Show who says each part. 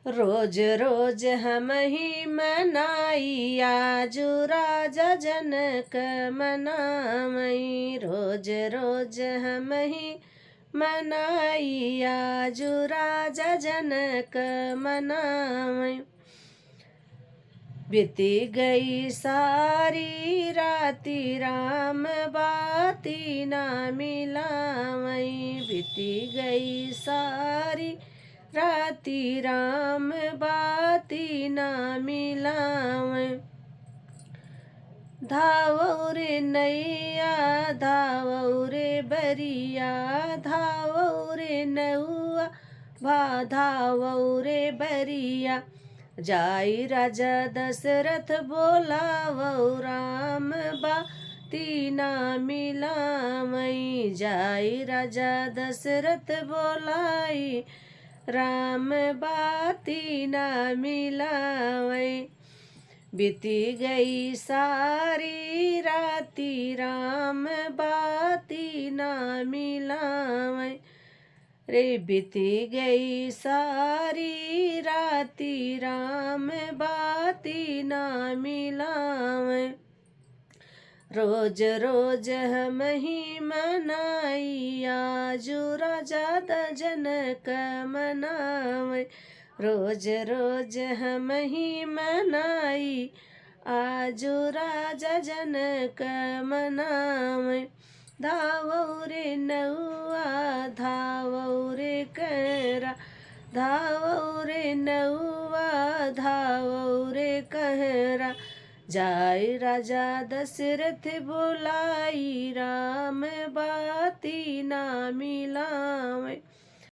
Speaker 1: रोज रोज हम ही मनाई आजू राजा जनक मनामई। रोज रोज हम ही मनाई आजू राजा जनक मनामई। बीती गई सारी राती राम बाती ना मिलावई। बीती गई सारी राती राम बाती ना मिलावई। धावो रे नैया धावो रे बरिया धावो रे नौआ धावो रे बरिया। जाई राजा दशरथ बोलावो राम बाती ना मिलावई। जाई राजा दशरथ बोलाई राम बाती ना मिलावई। बीती गई सारी राती राम बाती ना मिलावई। रे बीती गई सारी राती राम बाती ना मिलावई। रोज रोज हम ही मनाई आजू राजा जनक मनावई। रोज रोज हम ही मनाई आजू राजा जनक मनावई। धावो रे नौआ धावो रे कहरा धावो रे नौआ धावो रे कहरा। जाय राजा दशरथ बोलाई राम बाती ना मिलावई।